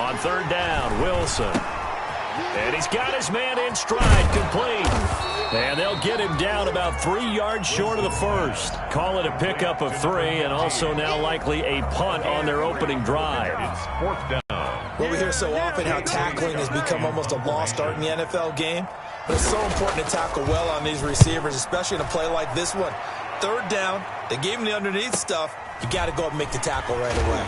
On third down, Wilson. And he's got his man in stride, complete. And they'll get him down about 3 yards short of the first. Call it a pickup of 3, and also now likely a punt on their opening drive. It's fourth down. Well, we hear so often how tackling has become almost a lost art in the NFL game. But it's so important to tackle well on these receivers, especially in a play like this one. Third down, they gave him the underneath stuff. You got to go up and make the tackle right away.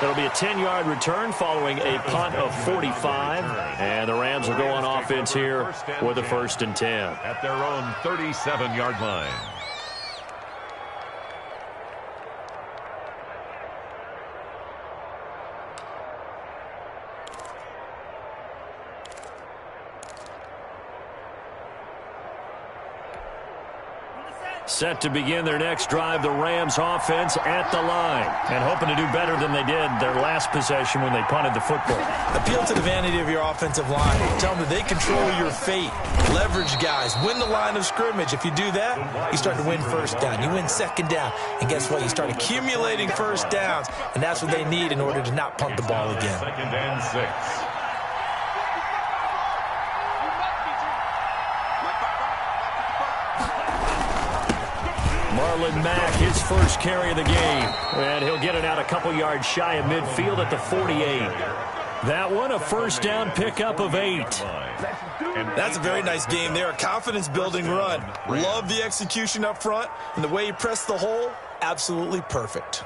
There'll be a 10-yard return following a punt of 45. And the Rams will go on offense here with a 1st and 10. At their own 37-yard line. Set to begin their next drive, the Rams offense at the line. And hoping to do better than they did their last possession when they punted the football. Appeal to the vanity of your offensive line. Tell them that they control your fate. Leverage guys. Win the line of scrimmage. If you do that, you start to win first down. You win second down. And guess what? You start accumulating first downs. And that's what they need in order to not punt the ball again. 2nd and 6. Marlon Mack, his first carry of the game. And he'll get it out a couple yards shy of midfield at the 48. That one, a first down pickup of 8. That's a very nice game there. A confidence-building run. Love the execution up front. And the way he pressed the hole, absolutely perfect.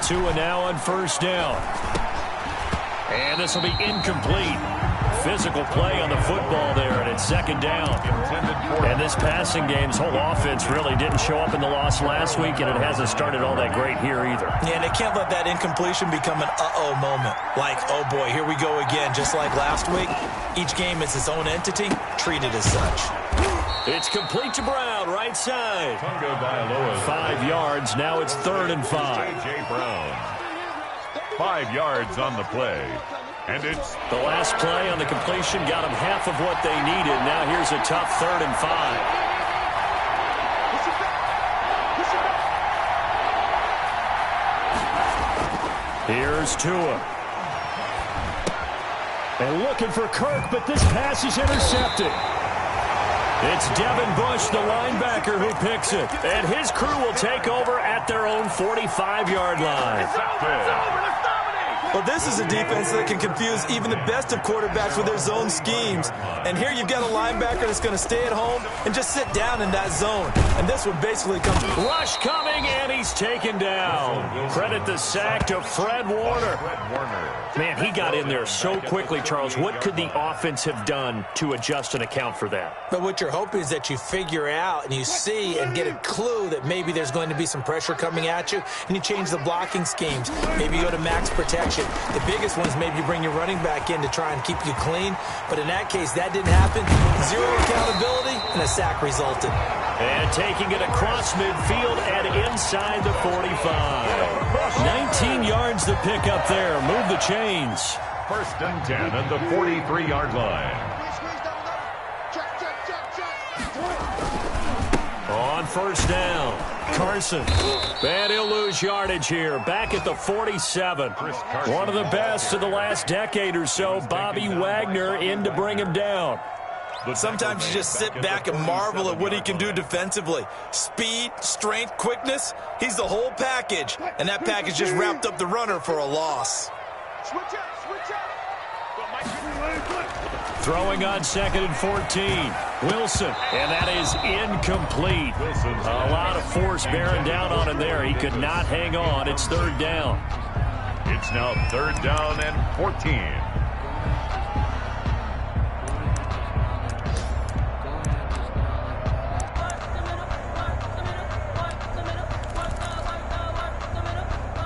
Tua now on first down. And this will be incomplete. Physical play on the football there, and it's 2nd down. And this passing game's whole offense really didn't show up in the loss last week, and it hasn't started all that great here either. Yeah, and they can't let that incompletion become an uh-oh moment. Like, oh boy, here we go again. Just like last week, each game is its own entity, treated as such. It's complete to Brown, right side. 5 yards, now it's 3rd and 5. A.J. Brown. 5 yards on the play. And it's the last play on the completion got them half of what they needed. Now here's a tough 3rd and 5. Here's Tua. And looking for Kirk, but this pass is intercepted. It's Devin Bush, the linebacker, who picks it. And his crew will take over at their own 45-yard line. Well, this is a defense that can confuse even the best of quarterbacks with their zone schemes. And here you've got a linebacker that's going to stay at home and just sit down in that zone. And this one basically comes... Rush coming, and he's taken down. Credit the sack to Fred Warner. Man, he got in there so quickly, Charles. What could the offense have done to adjust and account for that? But what you're hoping is that you figure out and you see and get a clue that maybe there's going to be some pressure coming at you, and you change the blocking schemes. Maybe you go to max protection. The biggest one is maybe you bring your running back in to try and keep you clean. But in that case, that didn't happen. 0 accountability, and a sack resulted. And taking it across midfield and inside the 45. 19 yards the pick up there. Move the chains. 1st and 10 at the 43-yard line. On first down, Carson. And he'll lose yardage here. Back at the 47. One of the best of the last decade or so, Bobby Wagner in to bring him down. Sometimes you just sit back and marvel at what he can do defensively. Speed, strength, quickness, he's the whole package. And that package just wrapped up the runner for a loss. Throwing on 2nd and 14. Wilson, and that is incomplete. A lot of force bearing down on him there. He could not hang on. It's 3rd down. It's now 3rd down and 14.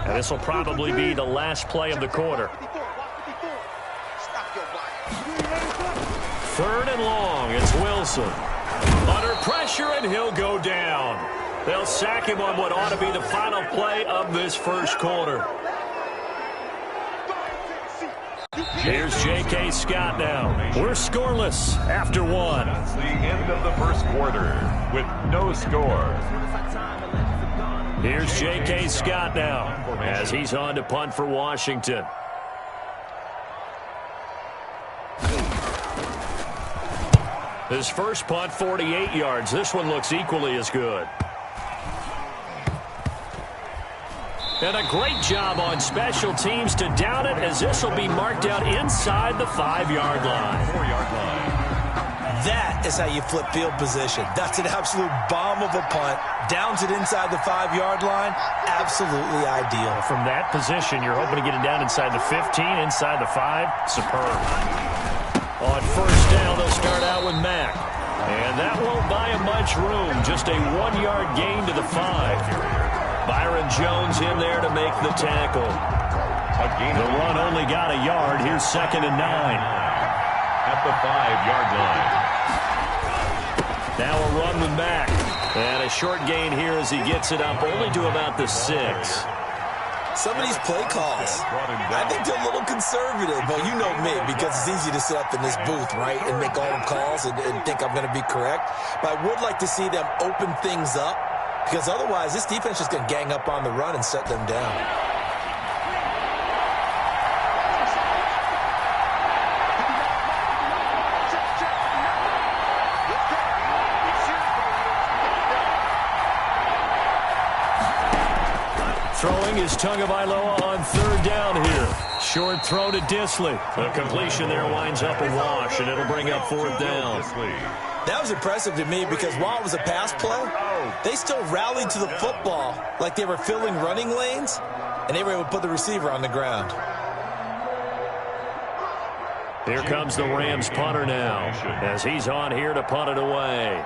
And this will probably be the last play of the quarter. 3rd and long. It's Wilson. Under pressure, and he'll go down. They'll sack him on what ought to be the final play of this first quarter. Here's J.K. Scott now. We're scoreless after one. That's the end of the first quarter with no score. Here's J.K. Scott now as he's on to punt for Washington. His first punt, 48 yards. This one looks equally as good. And a great job on special teams to down it, as this will be marked out inside the 5-yard line. 4-yard line. That is how you flip field position. That's an absolute bomb of a punt. Downs it inside the 5-yard line. Absolutely ideal. From that position, you're hoping to get it down inside the 15, inside the 5. Superb. On first down, they'll start out with Mack. And that won't buy him much room. Just a 1-yard gain to the 5. Byron Jones in there to make the tackle. The run only got a yard. Here's 2nd and 9. At the 5-yard line. Now a run with Mack. And a short gain here as he gets it up only to about the 6. Some of these play calls, I think they're a little conservative. But you know me, because it's easy to sit up in this booth, right, and make all the calls and think I'm going to be correct. But I would like to see them open things up, because otherwise this defense is going to gang up on the run and shut them down. Throwing is Tagovailoa on 3rd down here. Short throw to Disley. The completion there winds up a wash, and it'll bring up 4th down. That was impressive to me, because while it was a pass play, they still rallied to the football like they were filling running lanes, and they were able to put the receiver on the ground. Here comes the Rams punter now, as he's on here to punt it away.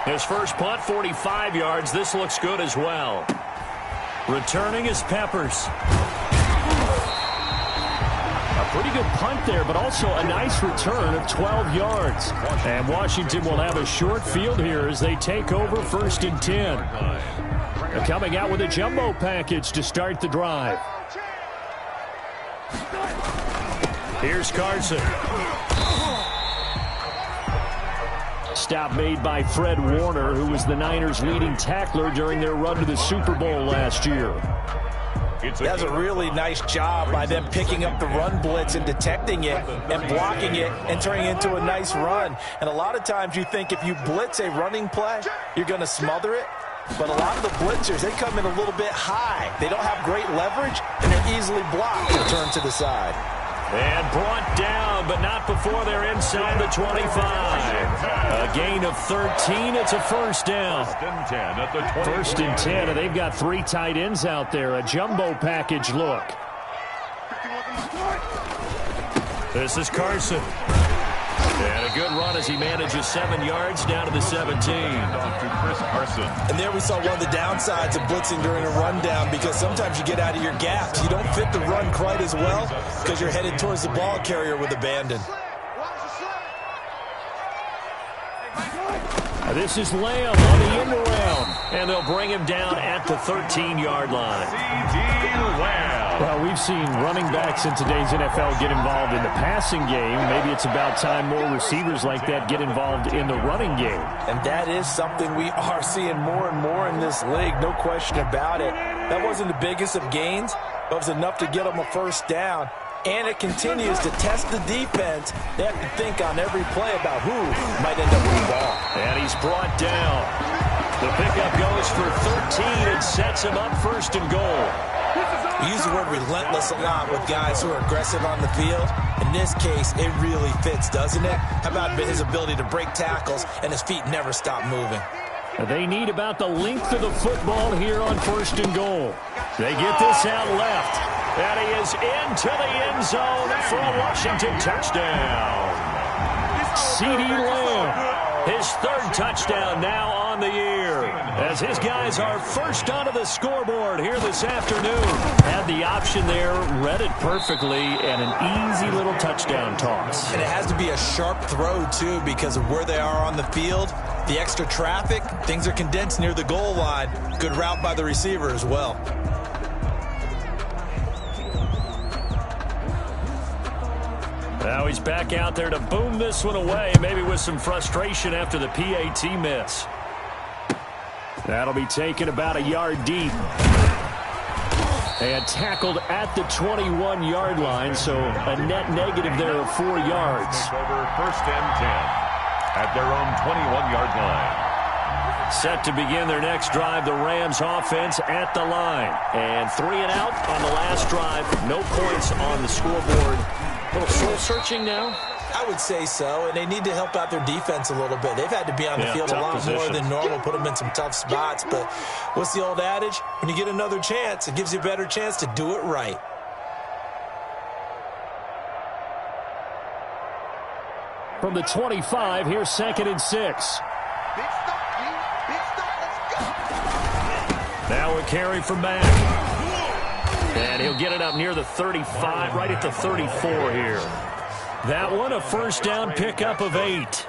His first punt, 45 yards. This looks good as well. Returning is Peppers. A pretty good punt there, but also a nice return of 12 yards. And Washington will have a short field here as they take over 1st and 10. They're coming out with a jumbo package to start the drive. Here's Carson. Stop made by Fred Warner, who was the Niners' leading tackler during their run to the Super Bowl last year. That's a really nice job by them picking up the run blitz and detecting it and blocking it and turning it into a nice run. And a lot of times you think if you blitz a running play, you're going to smother it. But a lot of the blitzers, they come in a little bit high. They don't have great leverage, and they're easily blocked and turned to the side. And brought down, but not before they're inside the 25. A gain of 13. It's a 1st down. 1st and 10, and they've got 3 tight ends out there. A jumbo package look. This is Carson. And a good run as he manages 7 yards down to the 17. To Chris Carson. And there we saw one of the downsides of blitzing during a rundown, because sometimes you get out of your gaps. You don't fit the run quite as well because you're headed towards the ball carrier with abandon. This is Lamb on the end around, and they'll bring him down at the 13-yard line. Well, we've seen running backs in today's NFL get involved in the passing game. Maybe it's about time more receivers like that get involved in the running game. And that is something we are seeing more and more in this league, no question about it. That wasn't the biggest of gains, but it was enough to get them a 1st down. And it continues to test the defense. They have to think on every play about who might end up with the ball. And he's brought down. The pickup goes for 13 and sets him up 1st and goal. We use the word relentless a lot with guys who are aggressive on the field. In this case, it really fits, doesn't it? How about his ability to break tackles and his feet never stop moving? They need about the length of the football here on 1st and goal. They get this out left. And he is into the end zone for a Washington touchdown. CeeDee Lamb. His third touchdown now on the year, as his guys are first onto the scoreboard here this afternoon. Had the option there, read it perfectly, and an easy little touchdown toss. And it has to be a sharp throw, too, because of where they are on the field. The extra traffic, things are condensed near the goal line. Good route by the receiver as well. Now he's back out there to boom this one away, maybe with some frustration after the PAT miss. That'll be taken about a yard deep. And tackled at the 21-yard line, so a net negative there of 4 yards. Over first and 10 at their own 21-yard line. Set to begin their next drive, the Rams offense at the line. And 3 and out on the last drive. No points on the scoreboard. A little soul-searching now? I would say so, and they need to help out their defense a little bit. They've had to be on the field a lot more than normal, put them in some tough spots. But what's the old adage? When you get another chance, it gives you a better chance to do it right. From the 25, here's 2nd and 6. Now a carry from Mack. And he'll get it up near the 35, right at the 34 here. That one, a first down pickup of 8.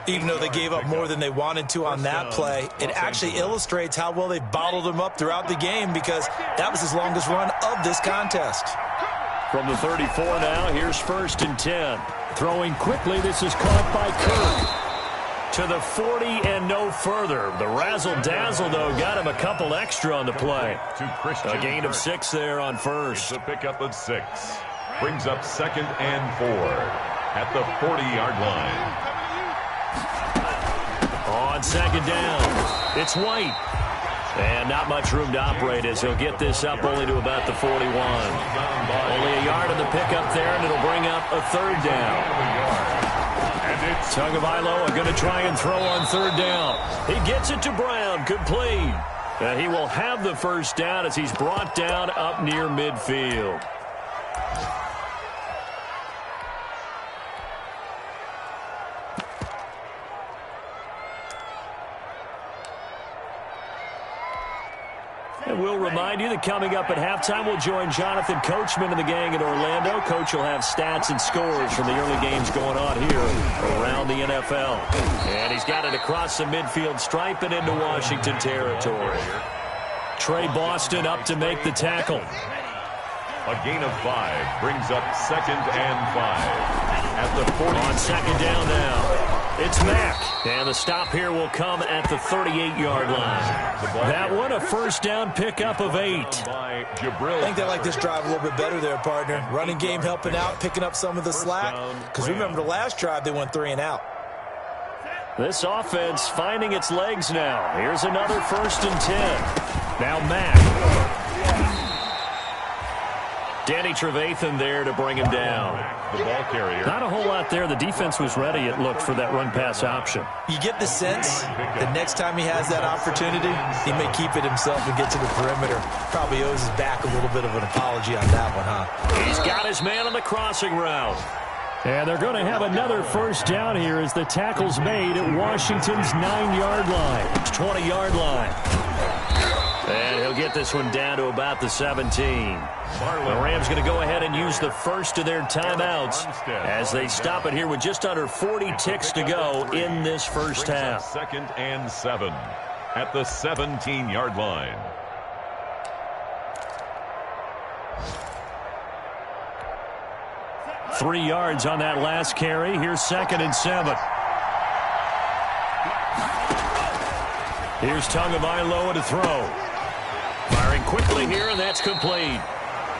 Even though they gave up more than they wanted to on that play, it actually illustrates how well they bottled them up throughout the game, because that was his longest run of this contest. From the 34 now, here's 1st and 10. Throwing quickly, this is caught by Kirk. To the 40 and no further. The razzle-dazzle, though, got him a couple extra on the play. A gain of 6 there on first. It's a pickup of 6. Brings up 2nd and 4 at the 40-yard line. On 2nd down, it's White. And not much room to operate as he'll get this up only to about the 41. Only a yard on the pickup there, and it'll bring up a 3rd down. Tagovailoa going to try and throw on 3rd down. He gets it to Brown, complete. He will have the first down as he's brought down up near midfield. And we'll remind you that coming up at halftime, we'll join Jonathan Coachman and the gang in Orlando. Coach will have stats and scores from the early games going on here around the NFL. And he's got it across the midfield stripe and into Washington territory. Trey Boston up to make the tackle. A gain of 5 brings up 2nd and 5 at the 40. On 2nd down now. It's Mack, and the stop here will come at the 38-yard line. That one, a first down pickup of 8. I think they like this drive a little bit better there, partner. Running game helping out, picking up some of the slack. Because remember, the last drive, they went 3 and out. This offense finding its legs now. Here's another 1st and 10. Now Mack. Danny Trevathan there to bring him down. The ball carrier. Not a whole lot there. The defense was ready, it looked, for that run-pass option. You get the sense that next time he has that opportunity, he may keep it himself and get to the perimeter. Probably owes his back a little bit of an apology on that one, huh? He's got his man on the crossing route. And they're going to have another first down here as the tackle's made at Washington's 9-yard line. 20-yard line. And he'll get this one down to about the 17. The Rams going to go ahead and use the first of their timeouts as they stop it here with just under 40 ticks to go in this first half. 2nd and 7 at the 17-yard line. Three yards on that last carry. Here's 2nd and 7. Here's Tagovailoa to throw. Firing quickly here, and that's complete.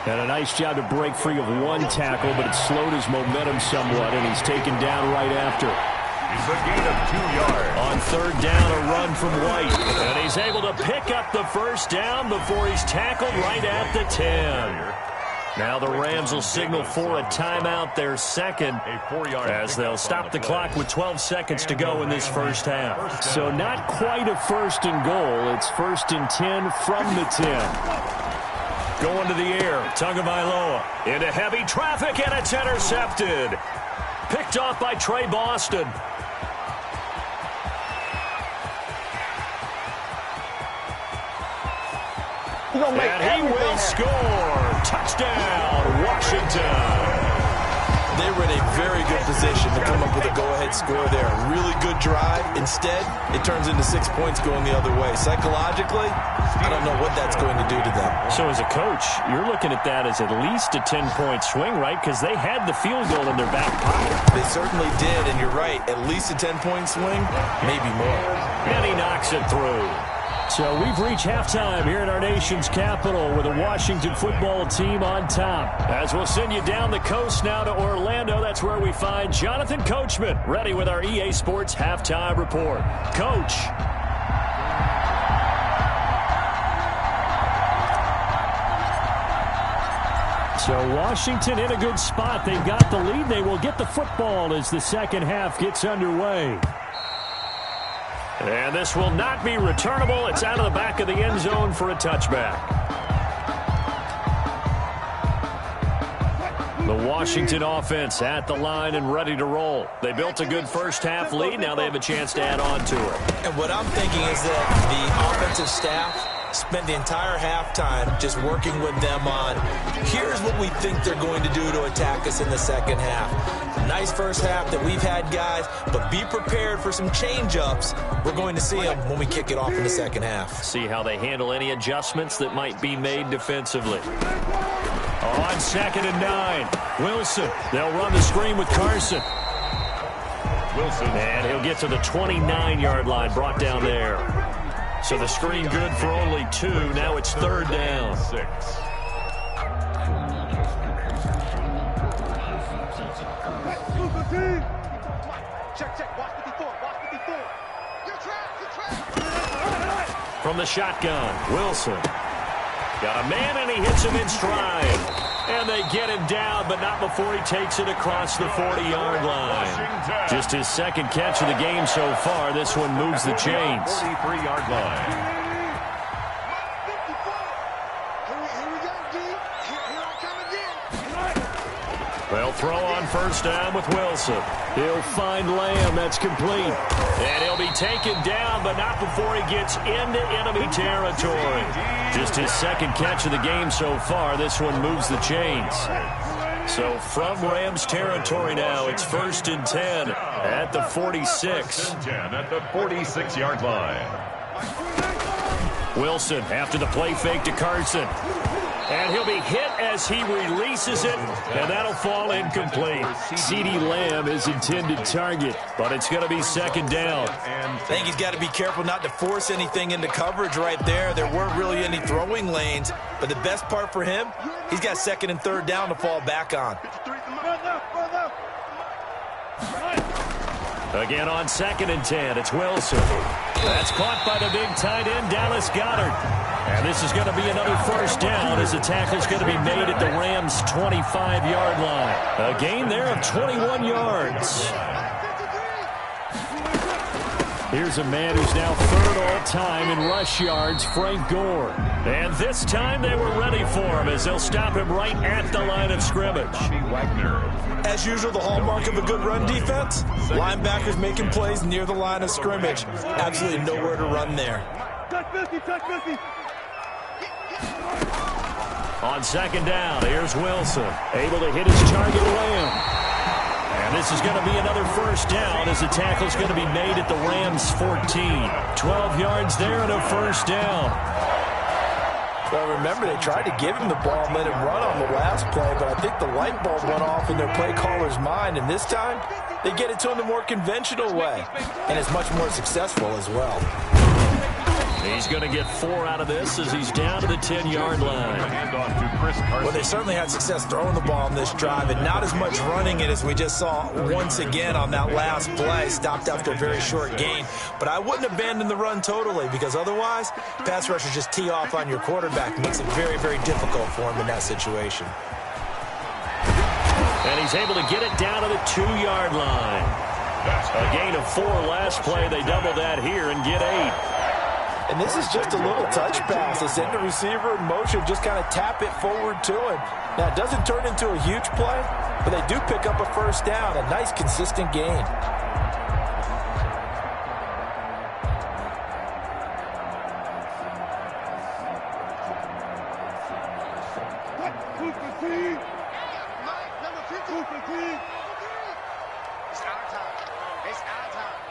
And a nice job to break free of one tackle, but it slowed his momentum somewhat, and he's taken down right after. It's a gain of 2 yards. On 3rd down, a run from White. And he's able to pick up the first down before he's tackled right at the 10. Now the Rams will signal for a timeout, their second, as they'll stop the clock with 12 seconds to go in this first half. So not quite a 1st and goal. It's 1st and 10 from the 10. Going to the air, Tagovailoa into heavy traffic, and it's intercepted. Picked off by Trey Boston. And he will score. Touchdown, Washington. They were in a very good position to come up with a go-ahead score there. A really good drive. Instead, it turns into 6 points going the other way. Psychologically, I don't know what that's going to do to them. So as a coach, you're looking at that as at least a 10-point swing, right? Because they had the field goal in their back pocket. They certainly did, and you're right. At least a 10-point swing, maybe more. And he knocks it through. So we've reached halftime here in our nation's capital with the Washington football team on top. As we'll send you down the coast now to Orlando, that's where we find Jonathan Coachman ready with our EA Sports halftime report. Coach. So Washington in a good spot. They've got the lead. They will get the football as the second half gets underway. And this will not be returnable. It's out of the back of the end zone for a touchback. The Washington offense at the line and ready to roll. They built a good first-half lead. Now they have a chance to add on to it. And what I'm thinking is that the offensive staff spent the entire halftime just working with them on, here's what we think they're going to do to attack us in the second half. Nice first half that we've had, guys, but be prepared for some change-ups. We're going to see them when we kick it off in the second half. See how they handle any adjustments that might be made defensively. On 2nd and 9, Wilson. They'll run the screen with Carson. Wilson. And he'll get to the 29-yard line, brought down there. So the screen good for only 2. Now it's 3rd down. 6. Check. Watch 54. You're trapped. From the shotgun, Wilson. Got a man, and he hits him in stride. And they get him down, but not before he takes it across the 40-yard line. Just his second catch of the game so far. This one moves the chains. 43-yard line. Here we go, D. Here I come again. They'll throw on 1st down with Wilson. He'll find Lamb. That's complete. And he'll be taken down, but not before he gets into enemy territory. Just his second catch of the game so far. This one moves the chains. So from Rams territory now, it's 1st and 10 at the 46. 10 at the 46-yard line. Wilson after the play fake to Carson. And he'll be hit as he releases it, and that'll fall incomplete. CeeDee Lamb is intended target, but it's going to be 2nd down. I think he's got to be careful not to force anything into coverage right there. There weren't really any throwing lanes, but the best part for him, he's got 2nd and 3rd down to fall back on. Again on 2nd and 10, it's Wilson. That's caught by the big tight end, Dallas Goedert. And this is going to be another 1st down as the tackle's going to be made at the Rams' 25-yard line. A gain there of 21 yards. Here's a man who's now 3rd all-time in rush yards, Frank Gore. And this time they were ready for him as they'll stop him right at the line of scrimmage. As usual, the hallmark of a good run defense, linebackers making plays near the line of scrimmage. Absolutely nowhere to run there. On 2nd down, here's Wilson, able to hit his target, Lamb. And this is going to be another 1st down as the tackle's going to be made at the Rams' 14. 12 yards there and a 1st down. Well, remember, they tried to give him the ball and let him run on the last play, but I think the light bulb went off in their play caller's mind, and this time they get it to him the more conventional way, and it's much more successful as well. He's going to get 4 out of this as he's down to the 10-yard line. Well, they certainly had success throwing the ball on this drive, and not as much running it as we just saw once again on that last play. Stopped after a very short gain. But I wouldn't abandon the run totally, because otherwise, pass rushers just tee off on your quarterback. It makes it very, very difficult for him in that situation. And he's able to get it down to the 2-yard line. A gain of 4 last play. They double that here and get 8. And this is just a little touch pass. They send the receiver in motion, just kind of tap it forward to him. Now, it doesn't turn into a huge play, but they do pick up a 1st down, a nice, consistent gain. Number 50. It's our time. It's our time.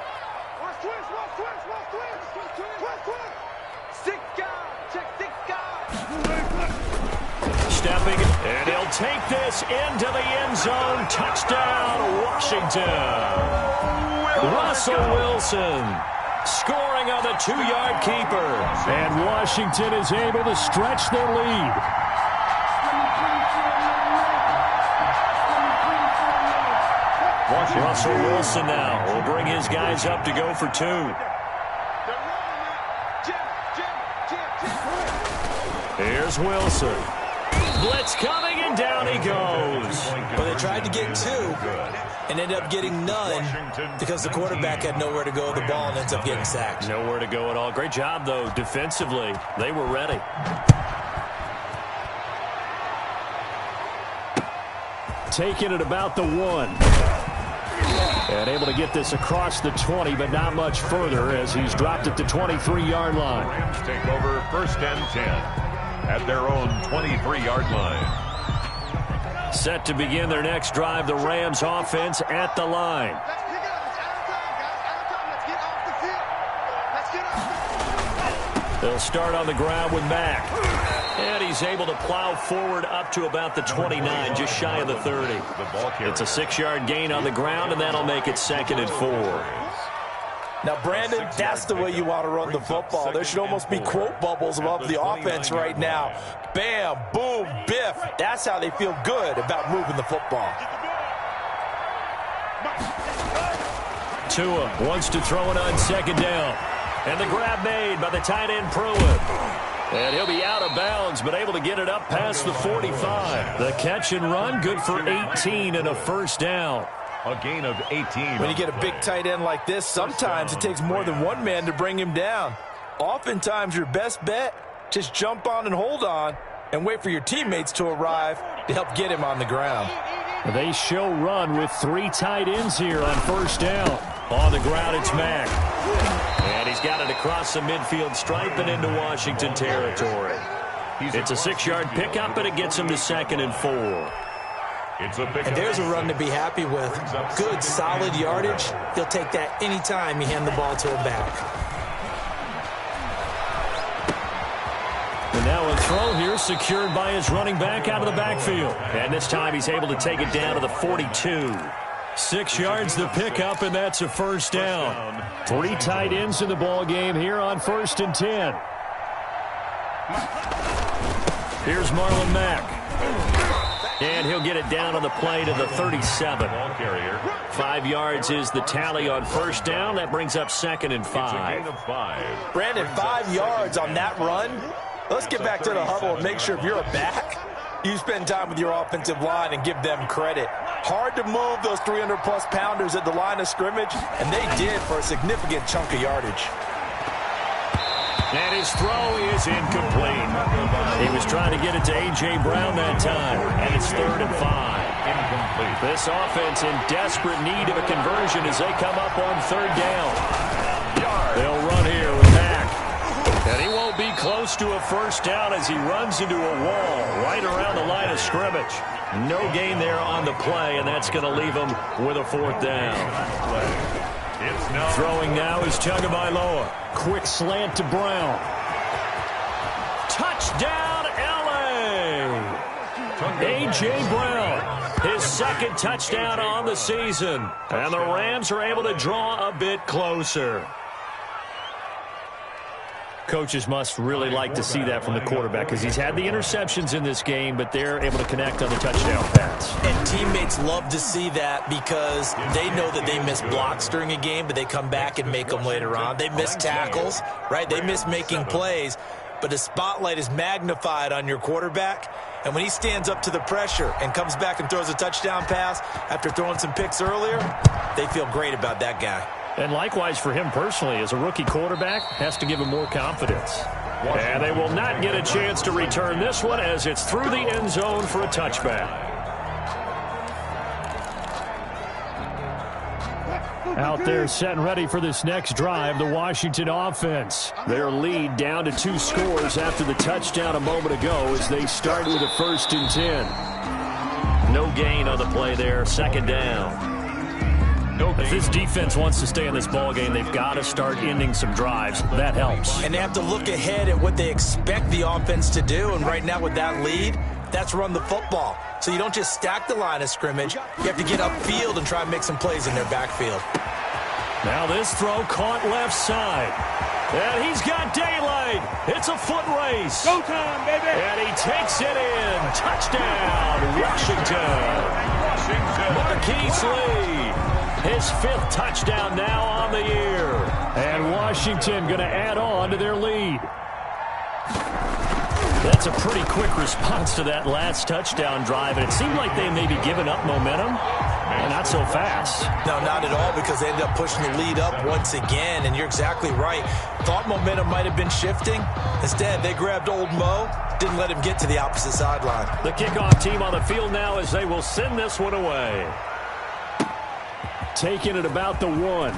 Watch twist. Six guard. Check six guard. Stepping, and he'll take this into the end zone. Touchdown, Washington. Russell Wilson scoring on the 2-yard keeper. And Washington is able to stretch their lead. Russell Wilson now will bring his guys up to go for 2. Here's Wilson. Blitz coming, and down he goes. But they tried to get 2 and ended up getting none because the quarterback had nowhere to go with the ball and ends up getting sacked. Nowhere to go at all. Great job, though, defensively. They were ready. Taking it about the 1. And able to get this across the 20, but not much further as he's dropped at the 23-yard line. Rams take over 1st and 10 at their own 23-yard line. Set to begin their next drive, the Rams offense at the line. Let's pick it up. It's our time, guys. Our time. Let's get off the field. Let's get off the field. They'll start on the ground with Mack. And he's able to plow forward up to about the 29, just shy of the 30. It's a 6-yard gain on the ground, and that'll make it 2nd and 4. Now, Brandon, that's the way you want to run the football. There should almost be quote bubbles above the offense right now. Bam, boom, biff. That's how they feel good about moving the football. Tua wants to throw it on 2nd down. And the grab made by the tight end Pruitt. And he'll be out of bounds, but able to get it up past the 45. The catch and run, good for 18 and a 1st down. A gain of 18. When you get a big tight end like this, sometimes it takes more than one man to bring him down. Oftentimes, your best bet, just jump on and hold on and wait for your teammates to arrive to help get him on the ground. They show run with 3 tight ends here on 1st down. On the ground, it's Mack. And he's got it across the midfield stripe and into Washington territory. It's a 6-yard pickup, and it gets him to 2nd and 4. And there's a run to be happy with. Good, solid yardage. He'll take that anytime you hand the ball to him back. And now a throw here secured by his running back out of the backfield. And this time he's able to take it down to the 42. 6 yards the pickup, and that's a 1st down. 3 tight ends in the ball game here on 1st and 10. Here's Marlon Mack. And he'll get it down on the play to the 37. 5 yards is the tally on 1st down. That brings up 2nd and 5. Brandon, 5 yards on that run. Let's get back to the huddle and make sure if you're a back, you spend time with your offensive line and give them credit. Hard to move those 300-plus pounders at the line of scrimmage, and they did for a significant chunk of yardage. And his throw is incomplete. He was trying to get it to A.J. Brown that time, and it's 3rd and 5. Incomplete. This offense in desperate need of a conversion as they come up on 3rd down. They'll run here with Mack. And he won't be close to a 1st down as he runs into a wall right around the line of scrimmage. No gain there on the play, and that's going to leave him with a 4th down. Throwing now is Tagovailoa. Quick slant to Brown. Touchdown, L.A. A.J. Brown, his 2nd touchdown on the season. And the Rams are able to draw a bit closer. Coaches must really like to see that from the quarterback because he's had the interceptions in this game, but they're able to connect on the touchdown pass. And teammates love to see that because they know that they miss blocks during a game, but they come back and make them later on. They miss tackles, right? They miss making plays, but the spotlight is magnified on your quarterback. And when he stands up to the pressure and comes back and throws a touchdown pass after throwing some picks earlier, they feel great about that guy. And likewise for him personally, as a rookie quarterback, has to give him more confidence. And they will not get a chance to return this one as it's through the end zone for a touchback. Out there set and ready for this next drive, the Washington offense. Their lead down to 2 scores after the touchdown a moment ago as they start with a 1st and 10. No gain on the play there, 2nd down. If this defense wants to stay in this ball game, they've got to start ending some drives. That helps. And they have to look ahead at what they expect the offense to do. And right now with that lead, that's run the football. So you don't just stack the line of scrimmage. You have to get upfield and try and make some plays in their backfield. Now this throw caught left side. And he's got daylight. It's a foot race. Go time, baby. And he takes it in. Touchdown, Washington. Marquise Lee. His 5th touchdown now on the year. And Washington going to add on to their lead. That's a pretty quick response to that last touchdown drive. And it seemed like they may be giving up momentum. And not so fast. No, not at all, because they ended up pushing the lead up once again. And you're exactly right. Thought momentum might have been shifting. Instead, they grabbed old Mo. Didn't let him get to the opposite sideline. The kickoff team on the field now as they will send this one away. Taking it about the 1. Oh,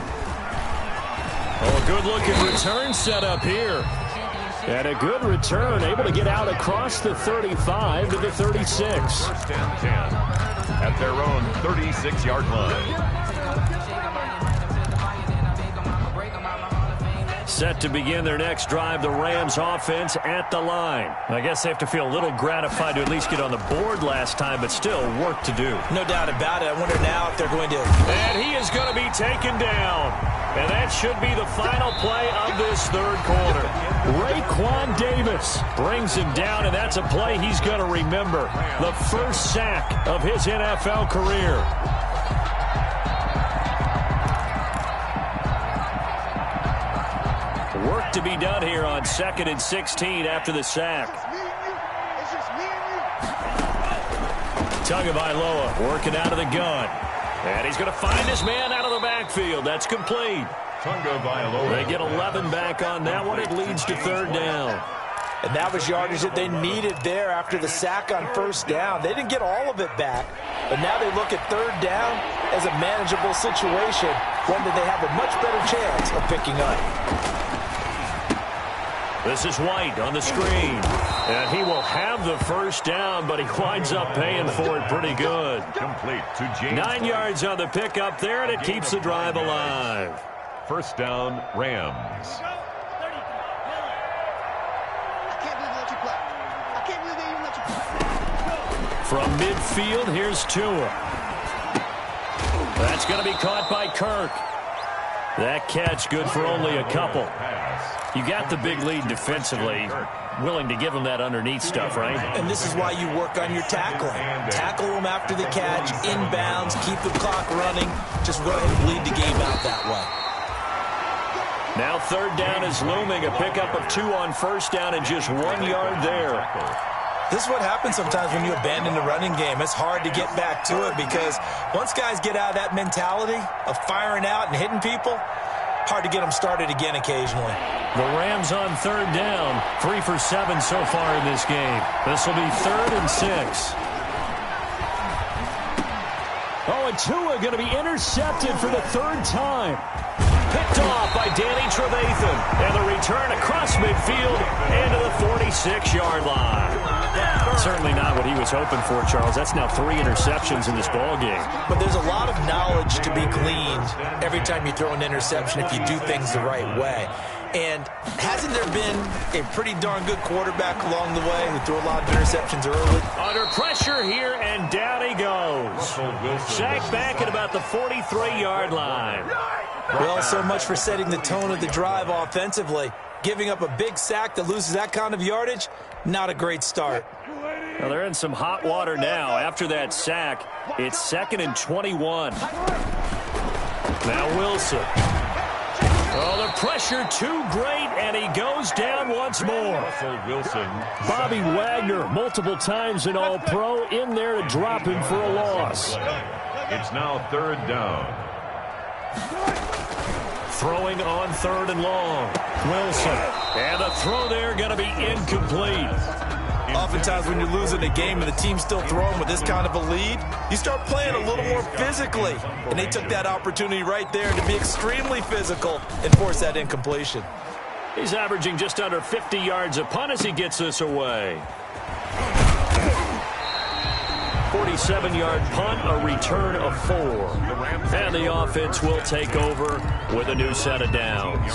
a good-looking return set up here. And a good return, able to get out across the 35 to the 36. 1st and 10 at their own 36-yard line. Set to begin their next drive, the Rams offense at the line. I guess they have to feel a little gratified to at least get on the board last time, but still work to do. No doubt about it. I wonder now if they're going to... And he is going to be taken down. And that should be the final play of this 3rd quarter. Raekwon Davis brings him down, and that's a play he's going to remember. The 1st sack of his NFL career. Work to be done here on 2nd and 16 after the sack. It's just me and you. Tagovailoa working out of the gun. And he's going to find his man out of the backfield. That's complete. They get 11 back on that one. It leads to 3rd down. And that was yardage that they needed there after the sack on 1st down. They didn't get all of it back, but now they look at 3rd down as a manageable situation, one that they have a much better chance of picking up. This is White on the screen. And he will have the 1st down, but he winds up paying for it pretty good. Complete to James. 9 yards on the pickup there, and it keeps the drive alive. 1st down, Rams. I can't believe they let you play. I can't believe they even let you play. From midfield, here's Tua. That's going to be caught by Kirk. That catch good for only a couple. You got the big lead defensively. Willing to give them that underneath stuff, right? And this is why you work on your tackling. Tackle them after the catch, inbounds, keep the clock running. Just go ahead and bleed the game out that way. Now 3rd down is looming. A pickup of 2 on 1st down and just 1 yard there. This is what happens sometimes when you abandon the running game. It's hard to get back to it because once guys get out of that mentality of firing out and hitting people, hard to get them started again occasionally. The Rams on 3rd down. 3 for 7 so far in this game. This will be 3rd and 6. Oh, and Tua going to be intercepted for the 3rd time. Picked off by Danny Trevathan. And the return across midfield into the 46-yard line. Certainly not what he was hoping for, Charles. That's now 3 interceptions in this ball game. But there's a lot of knowledge to be gleaned every time you throw an interception if you do things the right way. And hasn't there been a pretty darn good quarterback along the way who threw a lot of interceptions early? Under pressure here, and down he goes. Sacked back at about the 43-yard line. Well, so much for setting the tone of the drive offensively. Giving up a big sack that loses that kind of yardage, not a great start. Well, they're in some hot water now. After that sack, it's 2nd and 21. Now Wilson. Oh, the pressure too great, and he goes down once more. Wilson. Bobby Wagner, multiple times an All-Pro, in there to drop him for a loss. It's now 3rd down. Throwing on 3rd and long. Wilson. And the throw there going to be incomplete. Oftentimes when you're losing a game and the team's still throwing with this kind of a lead, you start playing a little more physically. And they took that opportunity right there to be extremely physical and force that incompletion. He's averaging just under 50 yards a punt as he gets this away. 47-yard punt, a return of 4. And the offense will take over with a new set of downs.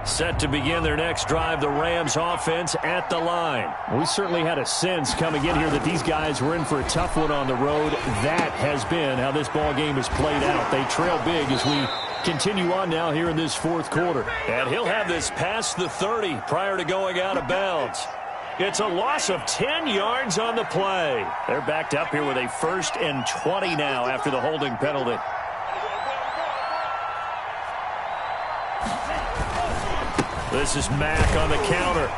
Set to begin their next drive, the Rams offense at the line. We certainly had a sense coming in here that these guys were in for a tough one on the road. That has been how this ball game has played out. They trail big as we continue on now here in this fourth quarter. And he'll have this past the 30 prior to going out of bounds. It's a loss of 10 yards on the play. They're backed up here with a 1st and 20 now after the holding penalty. This is Mack on the counter.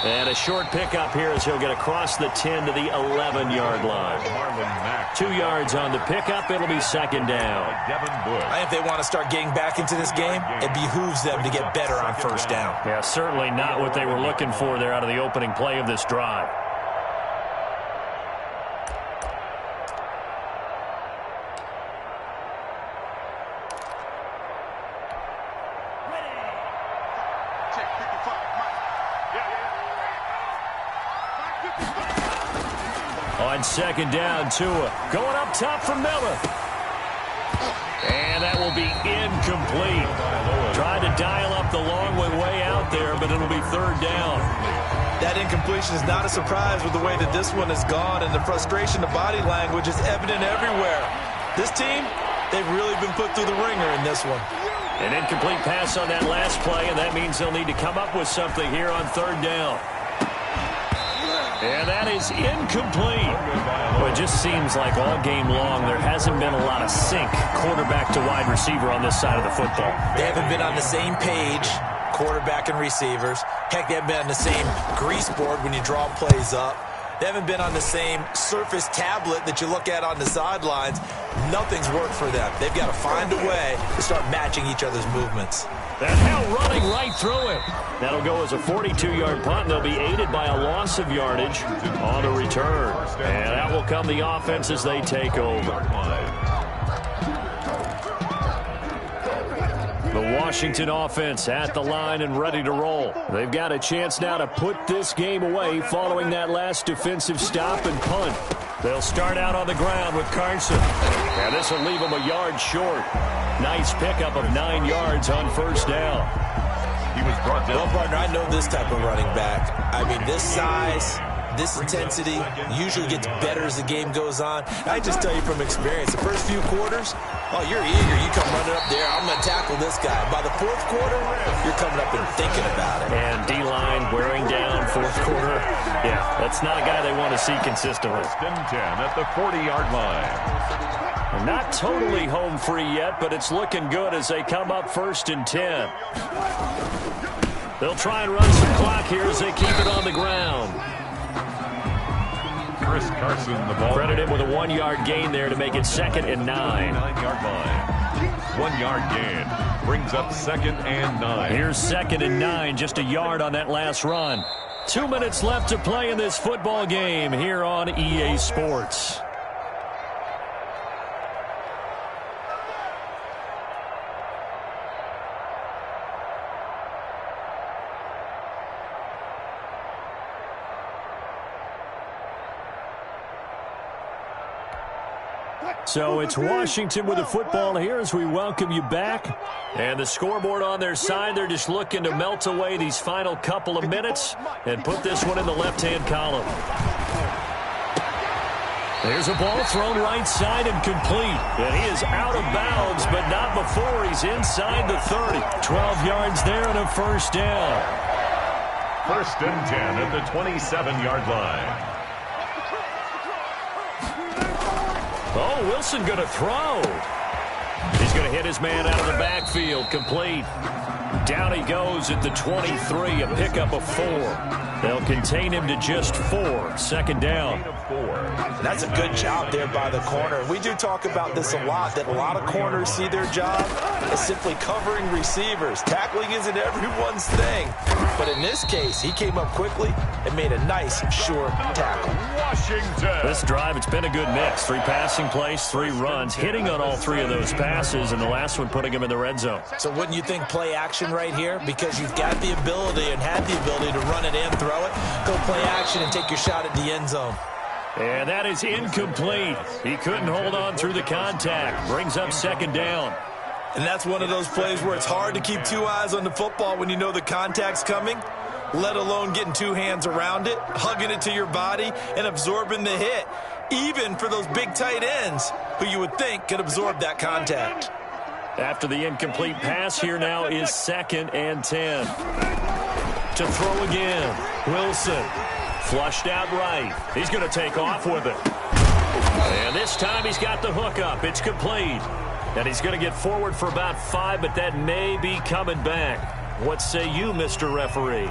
And a short pickup here as he'll get across the 10 to the 11-yard line. 2 yards on the pickup. It'll be 2nd down. If they want to start getting back into this game, it behooves them to get better on 1st down. Yeah, certainly not what they were looking for there out of the opening play of this drive. On 2nd down, Tua going up top for Miller. And that will be incomplete. Tried to dial up the long way out there, but it'll be 3rd down. That incompletion is not a surprise with the way that this one has gone, and the frustration, the body language is evident everywhere. This team, they've really been put through the ringer in this one. An incomplete pass on that last play, and that means they'll need to come up with something here on 3rd down. And that is incomplete. Well, it just seems like all game long there hasn't been a lot of sync quarterback to wide receiver on this side of the football. They haven't been on the same page, quarterback and receivers. Heck, they haven't been on the same grease board when you draw plays up. They haven't been on the same surface tablet that you look at on the sidelines. Nothing's worked for them. They've got to find a way to start matching each other's movements. That hell running right through it. That'll go as a 42-yard punt. They'll be aided by a loss of yardage on the return. And that will come the offense as they take over. The Washington offense at the line and ready to roll. They've got a chance now to put this game away following that last defensive stop and punt. They'll start out on the ground with Carson. And this will leave them a yard short. Nice pickup of 9 yards on 1st down. He was brought down. Well, partner, I know this type of running back. I mean, this size, this intensity usually gets better as the game goes on. I just tell you from experience, the first few quarters, oh, you're eager. You come running up there. I'm going to tackle this guy. By the 4th quarter, you're coming up and thinking about it. And D-line wearing down 4th quarter. Yeah, that's not a guy they want to see consistently. 1st and 10 at the 40-yard line. Not totally home free yet, but it's looking good as they come up 1st and 10. They'll try and run some clock here as they keep it on the ground. Chris Carson, the ball. Credited with a 1-yard gain there to make it 2nd and 9. 9-yard line. 1-yard gain. Brings up 2nd and 9. Here's 2nd and 9, just a yard on that last run. 2 minutes left to play in this football game here on EA Sports. So it's Washington with the football here as we welcome you back. And the scoreboard on their side, they're just looking to melt away these final couple of minutes and put this one in the left-hand column. There's a ball thrown right side and complete. And he is out of bounds, but not before he's inside the 30. 12 yards there and a 1st down. 1st and 10 at the 27-yard line. Oh, Wilson going to throw. He's going to hit his man out of the backfield. Complete. Down he goes at the 23, a pickup of 4. They'll contain him to just 4. Second down. That's a good job there by the corner. We do talk about this a lot, that a lot of corners see their job as simply covering receivers. Tackling isn't everyone's thing. But in this case, he came up quickly and made a nice, sure tackle. Washington. This drive, it's been a good mix. 3 passing plays, 3 runs, hitting on all 3 of those passes, and the last one putting him in the red zone. So wouldn't you think play action right here? Because you've got the ability and had the ability to run it in, throw it, go play action and take your shot at the end zone. And that is incomplete. He couldn't hold on through the contact. Brings up second down. And that's one of those plays where it's hard to keep 2 eyes on the football when you know the contact's coming, let alone getting 2 hands around it, hugging it to your body, and absorbing the hit, even for those big tight ends who you would think could absorb that contact. After the incomplete pass, here now is 2nd and 10. To throw again, Wilson. Flushed out right. He's going to take off with it. And this time he's got the hook up. It's complete. And he's going to get forward for about 5, but that may be coming back. What say you, Mr. Referee?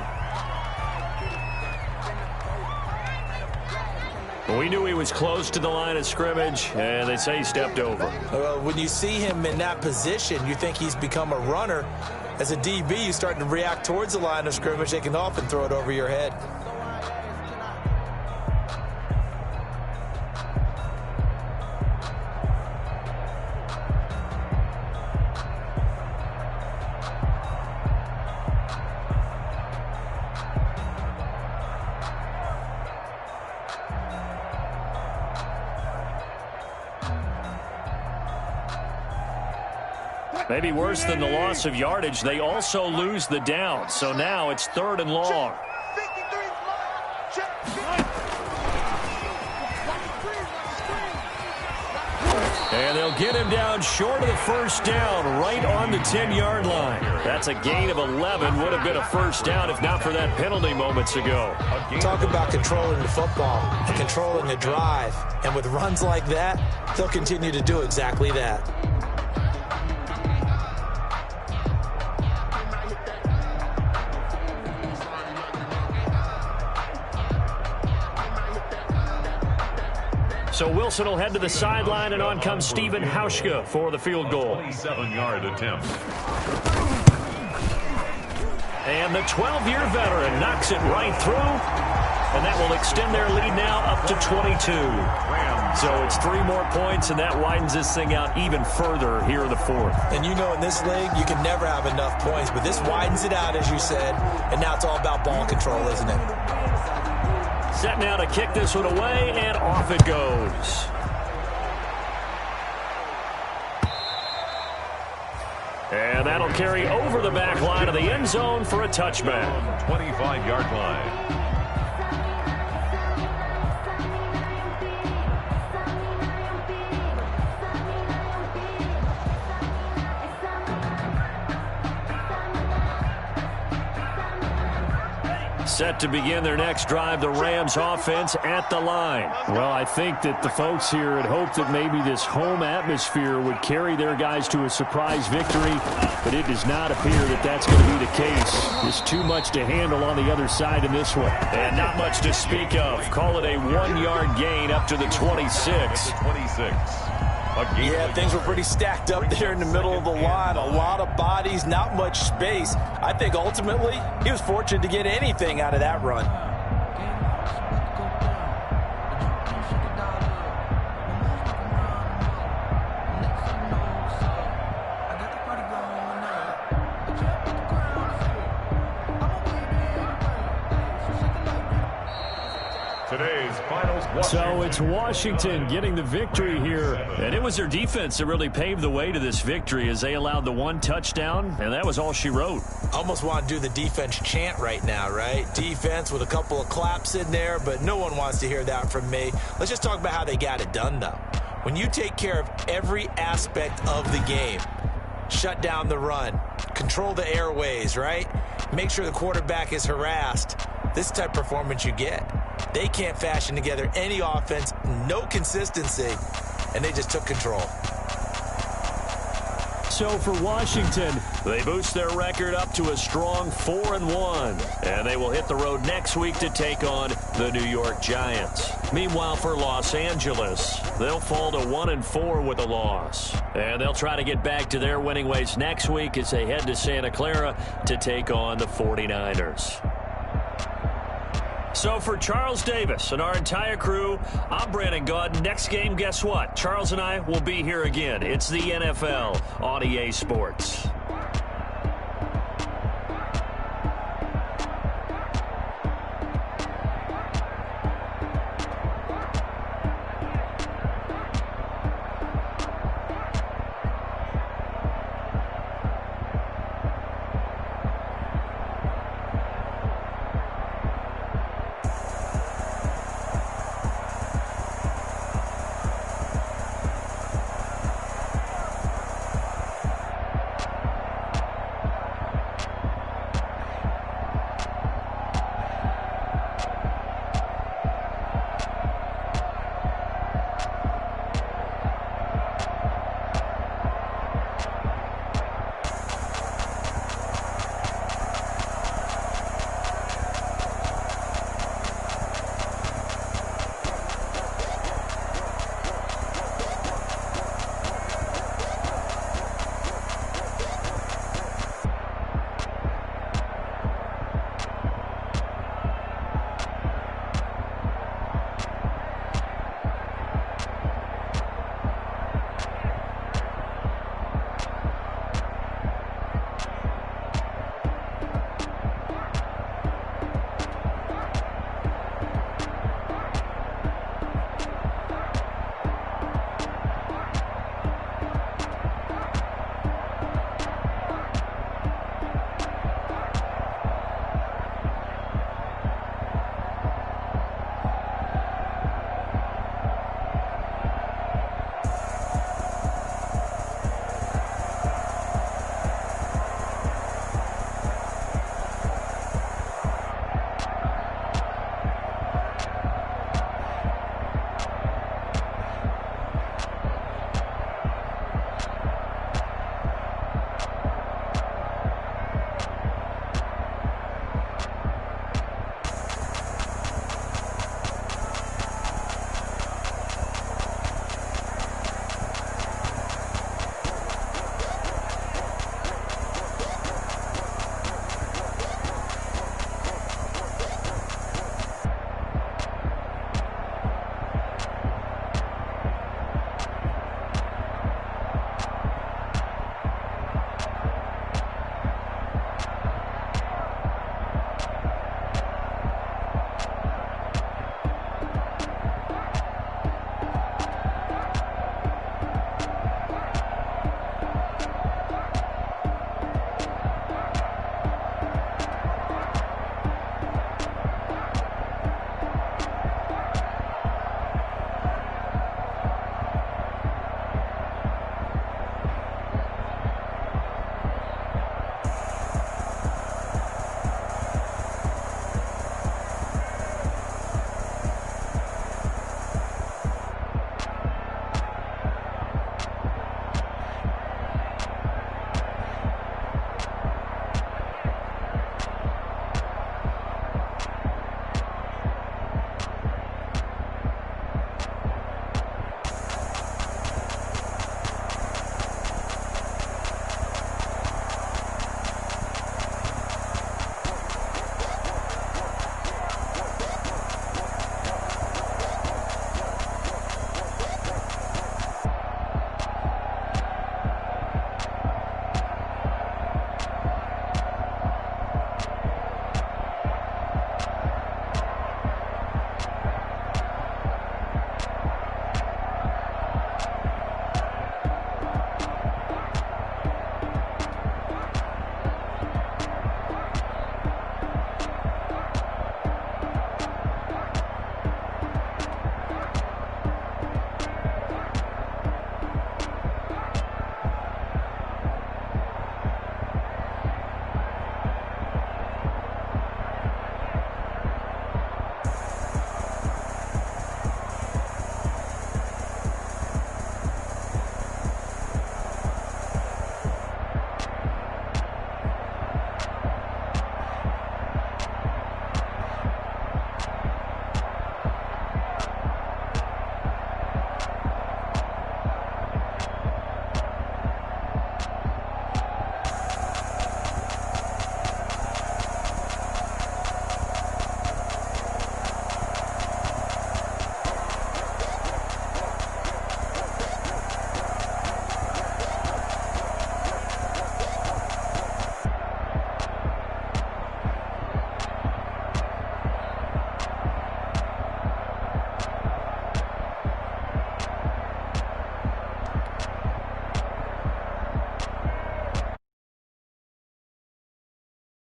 We knew he was close to the line of scrimmage, and they say he stepped over. When you see him in that position, you think he's become a runner. As a DB, you start to react towards the line of scrimmage. They can often throw it over your head. Maybe worse than the loss of yardage, they also lose the down. So now it's 3rd and long. And they'll get him down short of the first down, right on the 10-yard line. That's a gain of 11. Would have been a first down if not for that penalty moments ago. Talk about controlling the football, controlling the drive. And with runs like that, they'll continue to do exactly that. So Wilson will head to the sideline, and on comes Stephen Hauschka for the field goal. 27-yard attempt. And the 12-year veteran knocks it right through, and that will extend their lead now up to 22. So it's 3 more points, and that widens this thing out even further here in the 4th. And you know in this league, you can never have enough points, but this widens it out, as you said, and now it's all about ball control, isn't it? Set now to kick this one away, and off it goes. And that'll carry over the back line of the end zone for a touchback. 25-yard line. Set to begin their next drive, the Rams offense at the line. Well, I think that the folks here had hoped that maybe this home atmosphere would carry their guys to a surprise victory, but it does not appear that that's going to be the case. There's too much to handle on the other side in this one. And not much to speak of. Call it a 1-yard gain up to the 26. 26. Yeah, things were pretty stacked up there in the middle of the line. A lot of bodies, not much space. I think ultimately he was fortunate to get anything out of that run. So it's Washington getting the victory here. And it was their defense that really paved the way to this victory as they allowed the 1 touchdown, and that was all she wrote. Almost want to do the defense chant right now, right? Defense with a couple of claps in there, but no one wants to hear that from me. Let's just talk about how they got it done, though. When you take care of every aspect of the game, shut down the run, control the airways, right? Make sure the quarterback is harassed. This type of performance you get. They can't fashion together any offense, no consistency, and they just took control. so for Washington. They boost their record up to a strong 4-1. And they will hit the road next week to take on the New York Giants. Meanwhile, for Los Angeles, they'll fall to 1-4 with a loss. And they'll try to get back to their winning ways next week as they head to Santa Clara to take on the 49ers. So for Charles Davis and our entire crew, I'm Brandon Gaudin. Next game, guess what? Charles and I will be here again. It's the NFL on EA Sports.